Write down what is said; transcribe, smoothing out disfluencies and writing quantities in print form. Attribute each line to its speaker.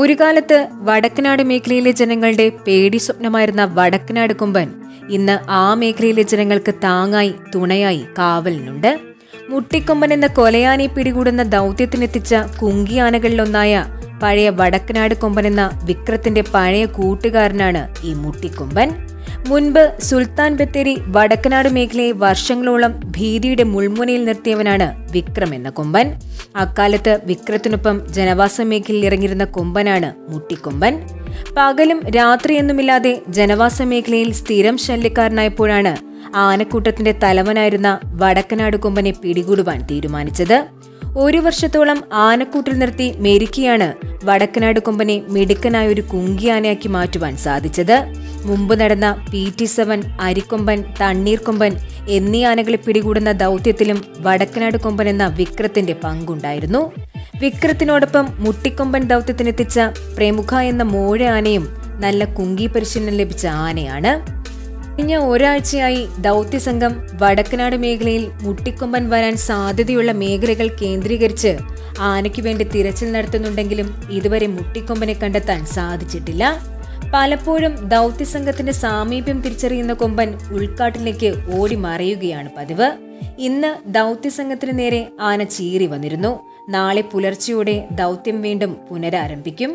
Speaker 1: ഒരു കാലത്ത് വടക്കനാട് മേഖലയിലെ ജനങ്ങളുടെ പേടി സ്വപ്നമായിരുന്ന വടക്കനാട് കൊമ്പൻ ഇന്ന് ആ മേഖലയിലെ ജനങ്ങൾക്ക് താങ്ങായി തുണയായി കാവലിനുണ്ട്. മുട്ടിക്കൊമ്പൻ എന്ന കൊലയാനെ പിടികൂടുന്ന ദൗത്യത്തിനെത്തിച്ച കുങ്കിയാനകളിലൊന്നായ പഴയ വടക്കനാട് കൊമ്പൻ എന്ന വിക്രത്തിന്റെ പഴയ കൂട്ടുകാരനാണ് ഈ മുട്ടിക്കൊമ്പൻ. മുൻപ് സുൽത്താൻ ബത്തേരി വടക്കനാട് മേഖലയെ വർഷങ്ങളോളം ഭീതിയുടെ മുൾമുനയിൽ നിർത്തിയവനാണ് വിക്രം എന്ന കൊമ്പൻ. അക്കാലത്ത് വിക്രത്തിനൊപ്പം ജനവാസ മേഖലയിൽ ഇറങ്ങിയിരുന്ന കൊമ്പനാണ് മുട്ടിക്കൊമ്പൻ. പകലും രാത്രിയെന്നുമില്ലാതെ ജനവാസ മേഖലയിൽ സ്ഥിരം ശല്യക്കാരനായപ്പോഴാണ് ആനക്കൂട്ടത്തിന്റെ തലവനായിരുന്ന വടക്കനാട് കൊമ്പനെ പിടികൂടുവാൻ തീരുമാനിച്ചത്. 1 വർഷത്തോളം ആനക്കൂട്ടിൽ നിർത്തി മെരുക്കിയാണ് വടക്കനാട് കൊമ്പനെ മിടുക്കനായ ഒരു കുങ്കിയാനയാക്കി മാറ്റുവാൻ സാധിച്ചത്. മുമ്പ് നടന്ന PT-7, അരിക്കൊമ്പൻ, തണ്ണീർക്കൊമ്പൻ എന്നീ ആനകളെ പിടികൂടുന്ന ദൗത്യത്തിലും വടക്കനാട് കൊമ്പൻ എന്ന വിക്രത്തിന്റെ പങ്കുണ്ടായിരുന്നു. വിക്രത്തിനോടൊപ്പം മുട്ടിക്കൊമ്പൻ ദൗത്യത്തിനെത്തിച്ച പ്രമുഖ എന്ന മോഴ ആനയും നല്ല കുങ്കി പരിശീലനം ലഭിച്ച ആനയാണ്. കഴിഞ്ഞ ഒരാഴ്ചയായി ദൗത്യസംഘം വടക്കനാട് മേഖലയിൽ മുട്ടിക്കൊമ്പൻ വരാൻ സാധ്യതയുള്ള മേഖലകൾ കേന്ദ്രീകരിച്ച് ആനയ്ക്കു വേണ്ടി തിരച്ചിൽ നടത്തുന്നുണ്ടെങ്കിലും ഇതുവരെ മുട്ടിക്കൊമ്പനെ കണ്ടെത്താൻ സാധിച്ചിട്ടില്ല. പലപ്പോഴും ദൗത്യസംഘത്തിന്റെ സാമീപ്യം തിരിച്ചറിയുന്ന കൊമ്പൻ ഉൾക്കാട്ടിലേക്ക് ഓടി മറയുകയാണ് പതിവ്. ഇന്ന് ദൗത്യസംഘത്തിന് നേരെ ആന ചീറി വന്നിരുന്നു. നാളെ പുലർച്ചെയോടെ ദൗത്യം വീണ്ടും പുനരാരംഭിക്കും.